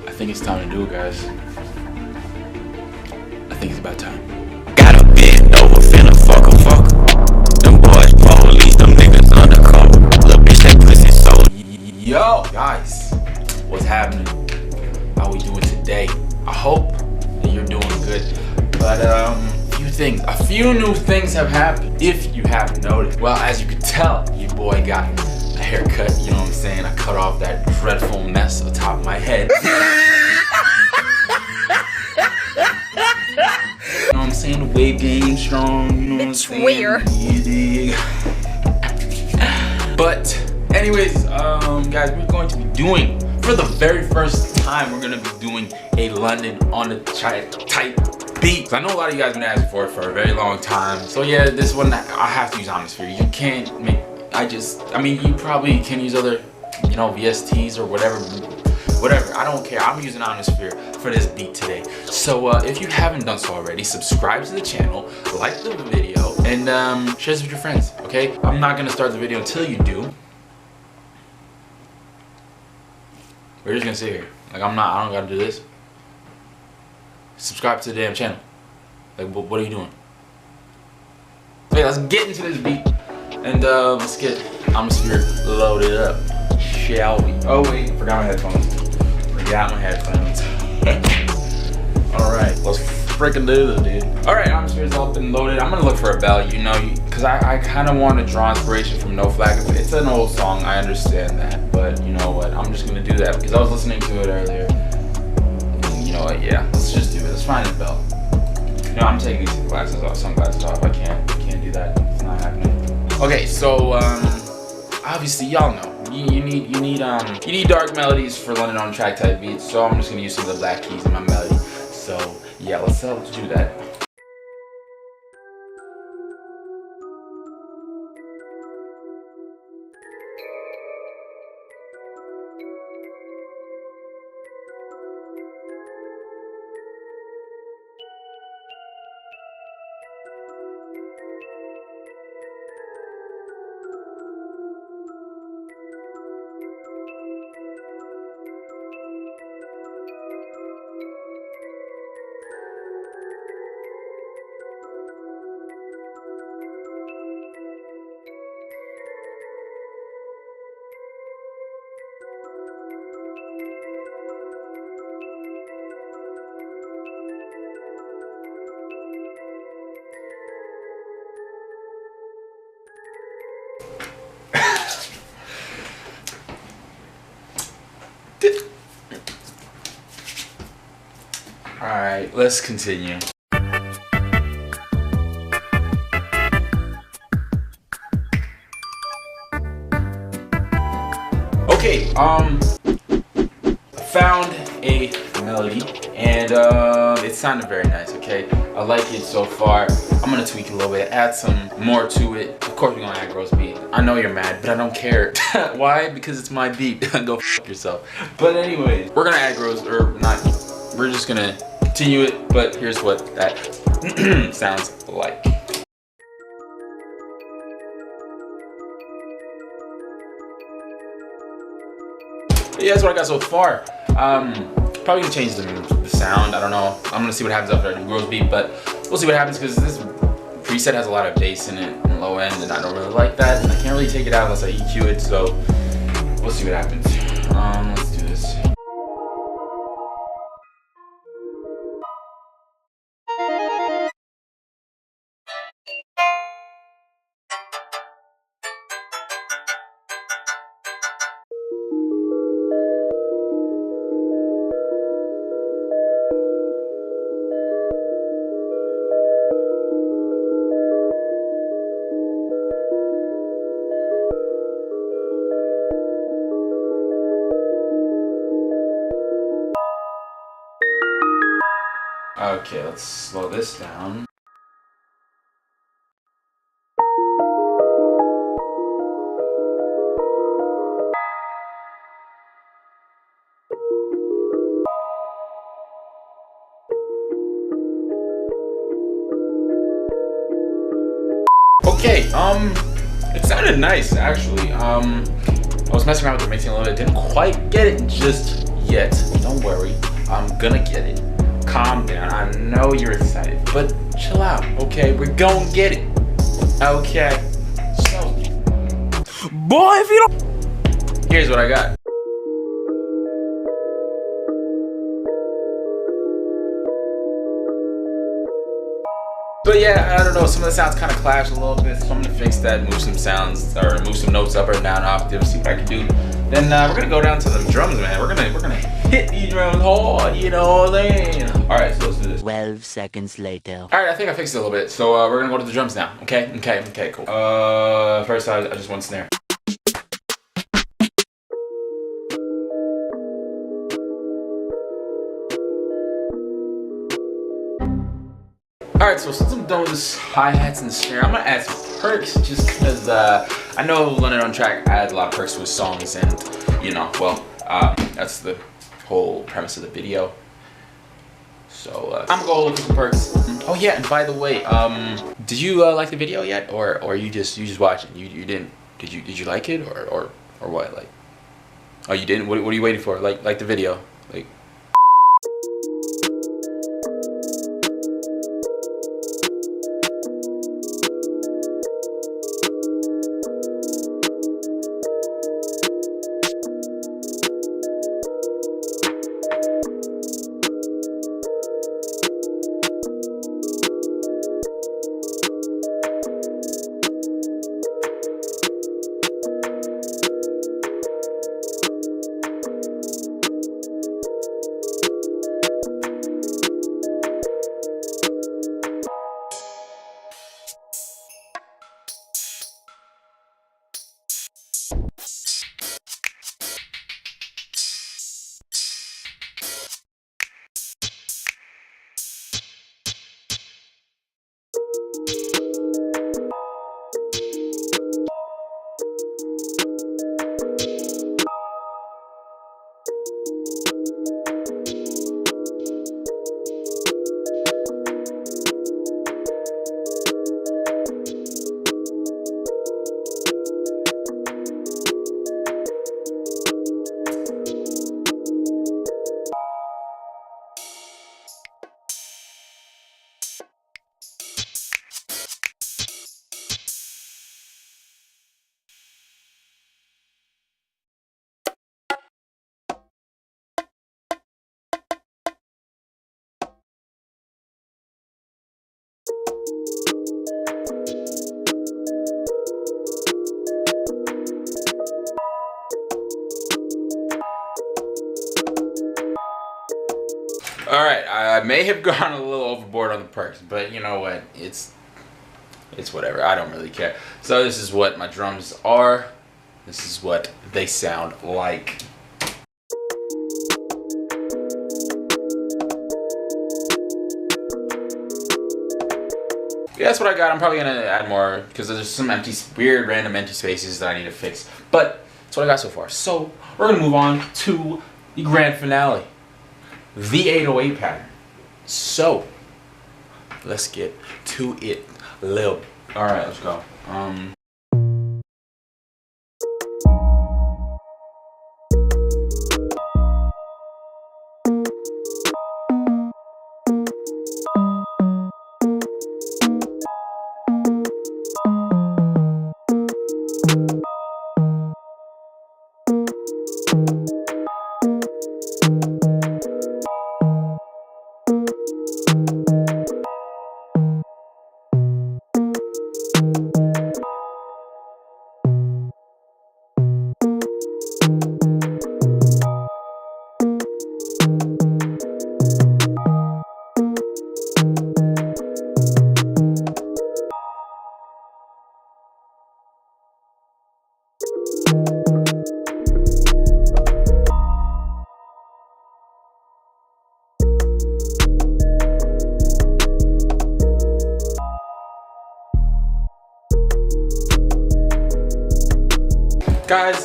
I think it's time to do it, guys. I think it's about time. Gotta bend over, finna fuck a fuck. Them boys police, them niggas undercover. Little bitch, that pussy so. Yo, guys, what's happening? How we doing today? I hope that you're doing good. But a few new things have happened. If you haven't noticed, well, as you can tell, your boy got a haircut. You know what I'm saying? I cut off that dreadful mess on top of my head. You know what I'm saying? The wave game strong. You know what I'm saying? Weird. But anyways, guys, we're going to be doing, for the very first time, we're gonna be doing a London on the type beat. So I know a lot of you guys have been asking for it for a very long time. So yeah, this one I have to use Omnisphere. You can't make. I mean, you probably can use other, you know, VSTs or whatever. I don't care. I'm using Omnisphere for this beat today. So if you haven't done so already, subscribe to the channel, like the video, and share this with your friends. Okay? I'm not gonna start the video until you do. We're just gonna sit here. Like I don't gotta do this. Subscribe to the damn channel. Like what are you doing? Okay, let's get into this beat and let's get Omnisphere loaded up, shall we? Oh wait, forgot my headphones. Alright, let's freaking do this, dude. Alright, Omnisphere's up and loaded. I'm gonna look for a bell, you know, because I kind of want to draw inspiration from No Flag. It's an old song, I understand that, but you know what? I'm just gonna do that because I was listening to it earlier. And you know what? Yeah, let's just do it. Let's find a bell. No, I'm taking these sunglasses off. I can't do that. It's not happening. Okay, so obviously y'all know. You need dark melodies for London on track type beats, so I'm just gonna use some of the black keys in my melody. So yeah, let's do that. Alright, let's continue. Okay, found a melody and it sounded very nice, okay? I like it so far. I'm gonna tweak it a little bit, add some more to it. Of course we're gonna add Gross beat. I know you're mad, but I don't care. Why? Because it's my beat. Go f yourself. But anyways, we're gonna add Gross, or not. We're just gonna continue it, but here's what that sounds like. But yeah, that's what I got so far. Probably gonna change the sound. I don't know. I'm gonna see what happens after I do Gross beat, but we'll see what happens because this preset has a lot of bass in it and low end, and I don't really like that. And I can't really take it out unless I EQ it. So we'll see what happens. Let's do this. Okay, let's slow this down. Okay, it sounded nice actually. I was messing around with the mixing a little bit, didn't quite get it just yet. Don't worry, I'm gonna get it. Calm down. I know you're excited, but chill out, okay? We're gonna get it, okay? So, boy, if you don't, here's what I got. But yeah, I don't know, some of the sounds kind of clash a little bit, so I'm gonna fix that, move some sounds, or move some notes up or down octaves, see what I can do. Then we're gonna go down to the drums, man. We're gonna hit these drums hard, you know what I'm saying? All right, so let's do this. 12 seconds later. All right, I think I fixed it a little bit, so we're gonna go to the drums now. Okay, cool. First I just want snare. Alright, so since I'm done with this hi-hats and snare, I'm gonna add some perks just because I know London on Track adds a lot of perks to his songs, and you know, well, that's the whole premise of the video. So I'm gonna go look for some perks. Oh yeah, and by the way, did you like the video yet, or you just watching? You didn't? Did you like it or what? Like, oh, you didn't? What are you waiting for? Like the video, like. Alright, I may have gone a little overboard on the perks, but you know what? It's whatever. I don't really care. So this is what my drums are. This is what they sound like. Yeah, that's what I got. I'm probably gonna add more because there's some weird random empty spaces that I need to fix. But that's what I got so far. So we're gonna move on to the grand finale. The 808 pattern. So let's get to it, Lil. All right, let's go.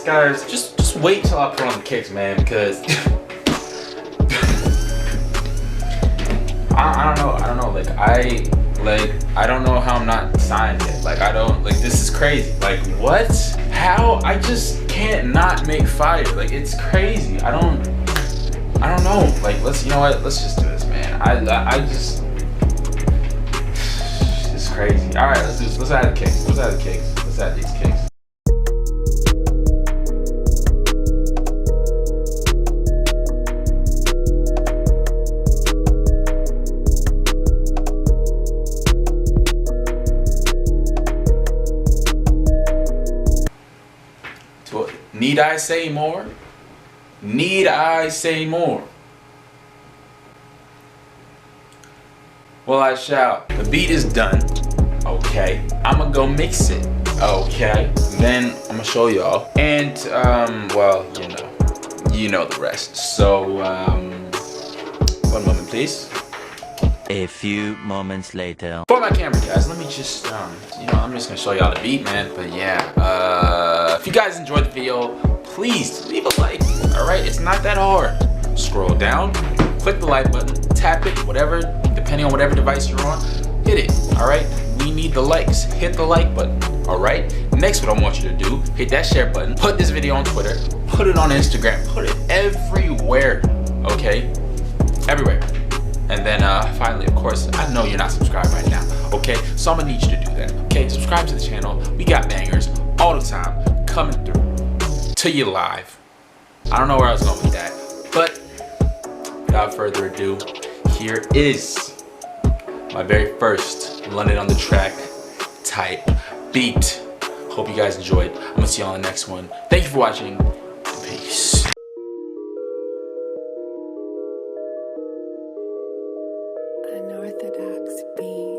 Guys, just wait till I put on the kicks, man, because I don't know, like I don't know how I'm not signed yet. Like this is crazy. Like what? How? I just can't not make fire. Like it's crazy. I don't don't. Like, let's, you know what? Let's just do this, man. I just, it's crazy. All right, let's do this. Let's add the kicks. Let's add the kicks. Let's add these kicks. Need I say more? Need I say more? Well, I shall. The beat is done. Okay. I'ma go mix it. Okay. Then I'ma show y'all. And well, you know the rest. So one moment, please. A few moments later. For my camera, guys, let me just I'm just gonna show y'all the beat, man. But yeah, if you guys enjoyed the video, please leave a like. All right, it's not that hard. Scroll down, click the like button, tap it, whatever, depending on whatever device you're on, hit it. All right, we need the likes. Hit the like button. All right. Next, what I want you to do, hit that share button. Put this video on Twitter. Put it on Instagram. Put it everywhere. Okay, everywhere. And then finally, of course, I know you're not subscribed right now, okay? So I'm gonna need you to do that, okay? Subscribe to the channel. We got bangers all the time coming through to you live. I don't know where I was going with that, but without further ado, here is my very first London on the Track type beat. Hope you guys enjoyed. I'm gonna see you on the next one. Thank you for watching. Peace. Unorthodox beat.